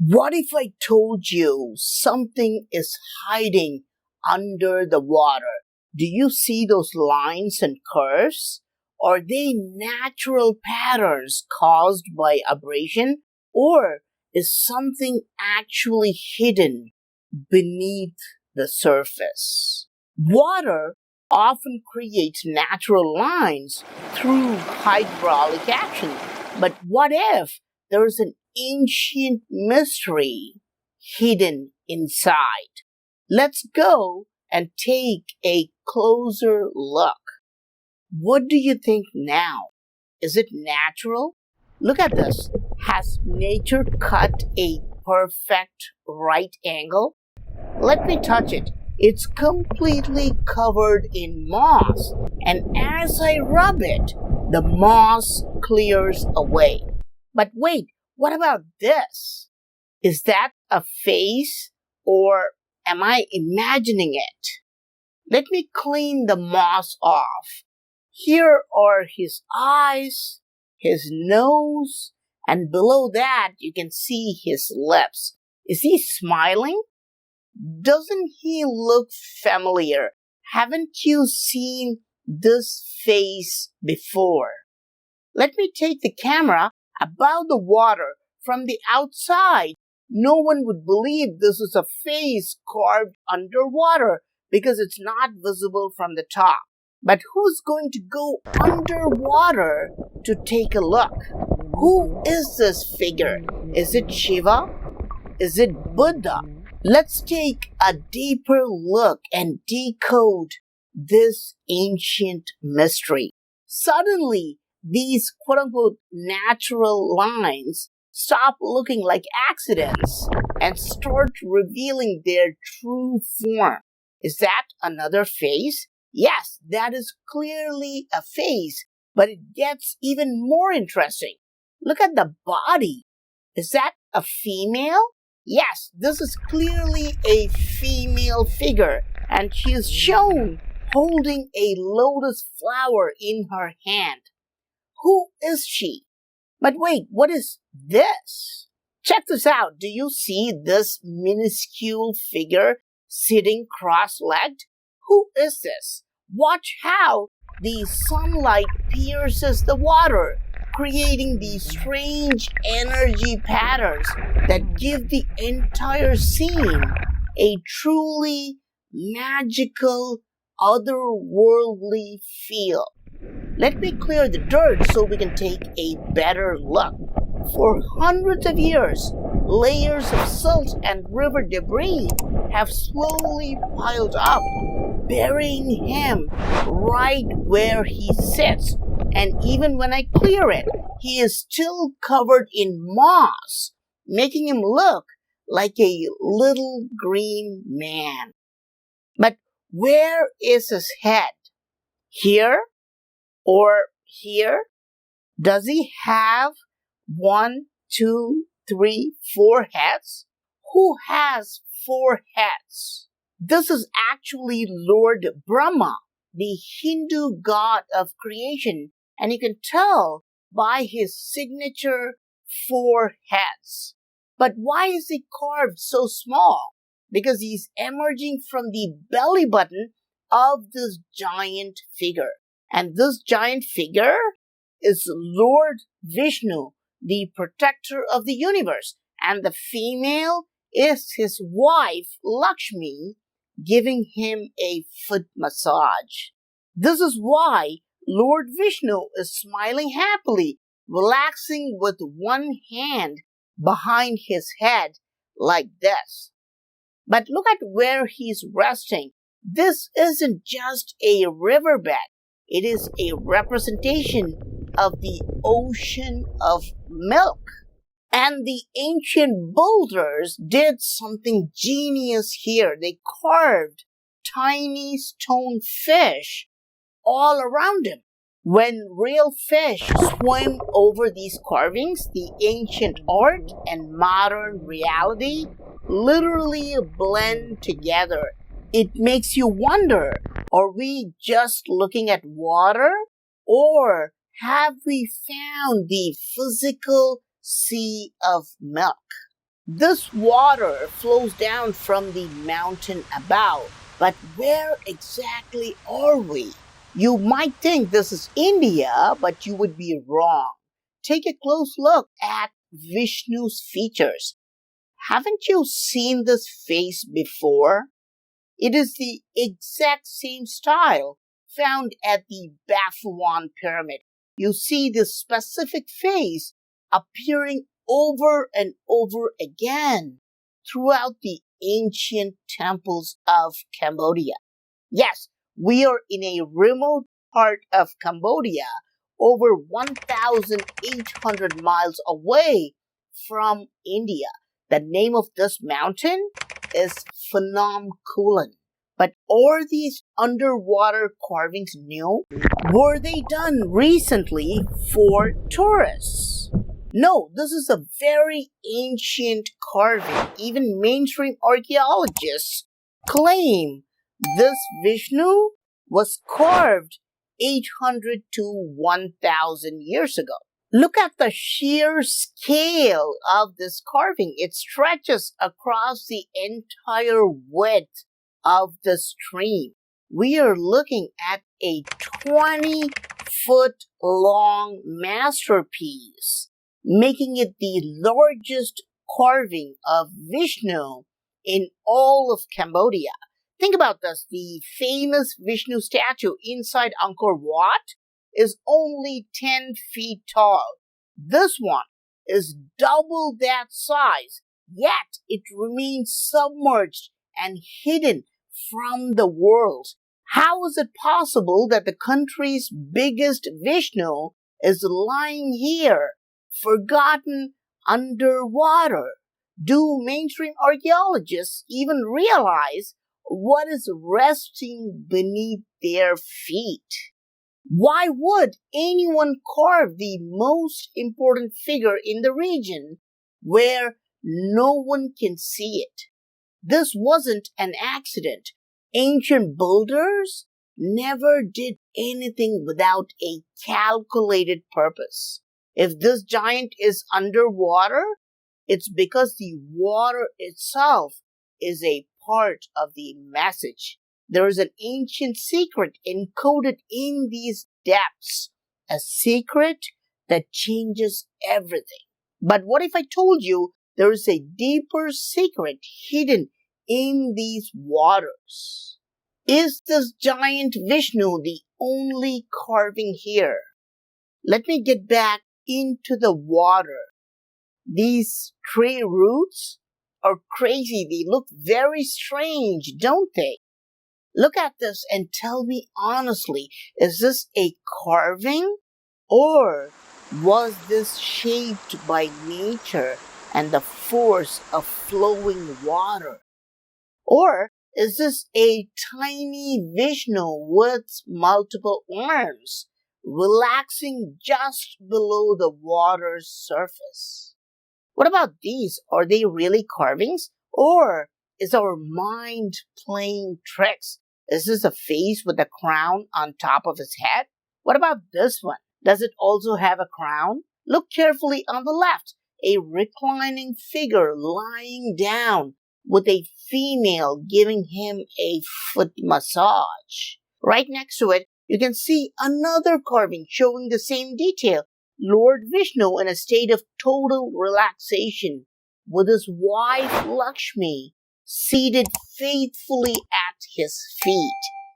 What if I told you something is hiding under the water? Do you see those lines and curves? Are they natural patterns caused by abrasion? Or is something actually hidden beneath the surface? Water often creates natural lines through hydraulic action. But what if there's an ancient mystery hidden inside? Let's go and take a closer look. What do you think now? Is it natural? Look at this. Has nature cut a perfect right angle? Let me touch it. It's completely covered in moss, and as I rub it, the moss clears away. But wait, what about this? Is that a face, or am I imagining it? Let me clean the moss off. Here are his eyes, his nose, and below that you can see his lips. Is he smiling? Doesn't he look familiar? Haven't you seen this face before? Let me take the camera above the water from the outside. No one would believe this is a face carved underwater because it's not visible from the top. But who's going to go underwater to take a look? Who is this figure? Is it Shiva? Is it Buddha? Let's take a deeper look and decode this ancient mystery. Suddenly, these quote-unquote natural lines stop looking like accidents and start revealing their true form. Is that another face? Yes, that is clearly a face, but it gets even more interesting. Look at the body. Is that a female? Yes, this is clearly a female figure, and she is shown holding a lotus flower in her hand. Who is she? But wait, what is this? Check this out. Do you see this minuscule figure sitting cross-legged? Who is this? Watch how the sunlight pierces the water, creating these strange energy patterns that give the entire scene a truly magical, otherworldly feel. Let me clear the dirt so we can take a better look. For hundreds of years, layers of silt and river debris have slowly piled up, burying him right where he sits. And even when I clear it, he is still covered in moss, making him look like a little green man. But where is his head? Here? Or here? Does he have 1, 2, 3, 4 heads? Who has 4 heads? This is actually Lord Brahma, the Hindu god of creation, and you can tell by his signature 4 heads. But why is he carved so small? Because he's emerging from the belly button of this giant figure. And this giant figure is Lord Vishnu, the protector of the universe. And the female is his wife, Lakshmi, giving him a foot massage. This is why Lord Vishnu is smiling happily, relaxing with one hand behind his head like this. But look at where he's resting. This isn't just a riverbed. It is a representation of the ocean of milk. And the ancient builders did something genius here. They carved tiny stone fish all around him. When real fish swim over these carvings, the ancient art and modern reality literally blend together. It makes you wonder, are we just looking at water, or have we found the physical sea of milk? This water flows down from the mountain above. But where exactly are we? You might think this is India, but you would be wrong. Take a close look at Vishnu's features. Haven't you seen this face before? It is the exact same style found at the Baphuon pyramid. You see this specific face appearing over and over again throughout the ancient temples of Cambodia. Yes, we are in a remote part of Cambodia, over 1,800 miles away from India. The name of this mountain is Phnom Kulen. But are these underwater carvings new? Were they done recently for tourists? No, this is a very ancient carving. Even mainstream archaeologists claim this Vishnu was carved 800 to 1,000 years ago. Look at the sheer scale of this carving. It stretches across the entire width of the stream. We are looking at a 20-foot long masterpiece, making it the largest carving of Vishnu in all of Cambodia. Think about this. The famous Vishnu statue inside Angkor Wat is only 10 feet tall. This one is double that size, yet it remains submerged and hidden from the world. How is it possible that the country's biggest Vishnu is lying here, forgotten underwater? Do mainstream archaeologists even realize what is resting beneath their feet? Why would anyone carve the most important figure in the region where no one can see it? This wasn't an accident. Ancient builders never did anything without a calculated purpose. If this giant is underwater, it's because the water itself is a part of the message. There is an ancient secret encoded in these depths, a secret that changes everything. But what if I told you there is a deeper secret hidden in these waters? Is this giant Vishnu the only carving here? Let me get back into the water. These tree roots are crazy. They look very strange, don't they? Look at this and tell me honestly, is this a carving? Or was this shaped by nature and the force of flowing water? Or is this a tiny Vishnu with multiple arms, relaxing just below the water's surface? What about these? Are they really carvings? Or is our mind playing tricks? Is this a face with a crown on top of his head? What about this one? Does it also have a crown? Look carefully on the left. A reclining figure lying down with a female giving him a foot massage. Right next to it, you can see another carving showing the same detail. Lord Vishnu in a state of total relaxation with his wife Lakshmi seated faithfully at his feet.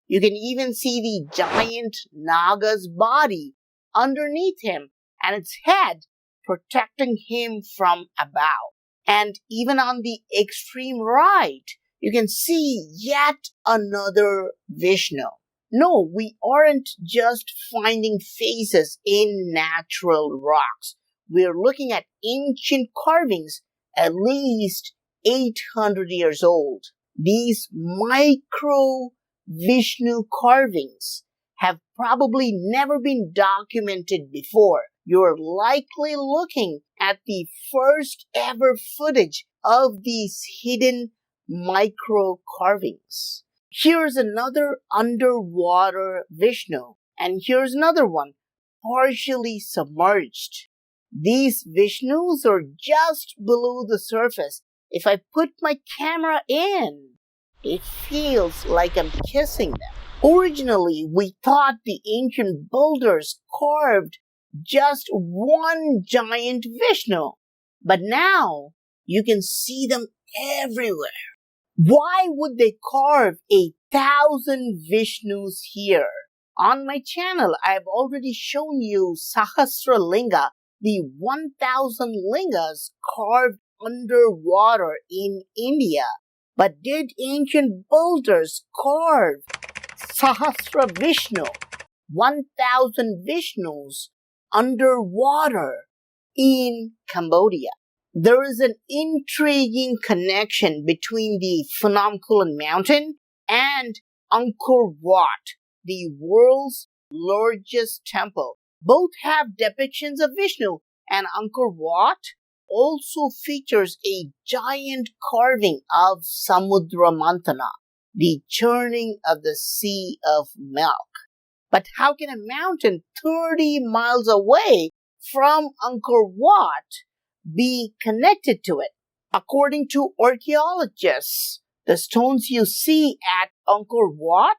You can even see the giant Naga's body underneath him and its head protecting him from above. And even on the extreme right, you can see yet another Vishnu. No, we aren't just finding faces in natural rocks. We're looking at ancient carvings at least 800 years old. These micro Vishnu carvings have probably never been documented before. You're likely looking at the first ever footage of these hidden micro carvings. Here's another underwater Vishnu, and here's another one, partially submerged. These Vishnus are just below the surface, If I put my camera in, it feels like I'm kissing them. Originally, we thought the ancient builders carved just one giant Vishnu, but now you can see them everywhere. Why would they carve 1,000 Vishnus here? On my channel, I've already shown you Sahasra Linga, the 1,000 lingas carved underwater in India. But did ancient builders carve Sahasra Vishnu, 1,000 Vishnus underwater in Cambodia? There is an intriguing connection between the Phnom Kulen mountain and Angkor Wat, the world's largest temple. Both have depictions of Vishnu, and Angkor Wat also features a giant carving of Samudra Mantana, the churning of the sea of milk. But how can a mountain 30 miles away from Angkor Wat be connected to it? According to archaeologists, the stones you see at Angkor Wat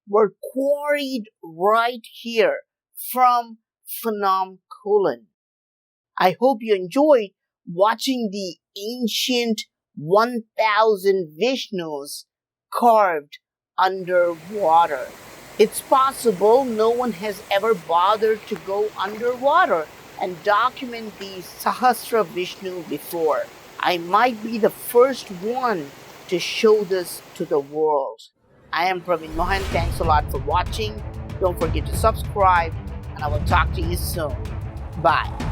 were quarried right here from Phnom Kulen. I hope you enjoyed watching the ancient 1,000 Vishnus carved underwater. It's possible no one has ever bothered to go underwater and document the Sahasra Vishnu before. I might be the first one to show this to the world. I am PraveenMohan. Thanks a lot for watching. Don't forget to subscribe, and I will talk to you soon. Bye.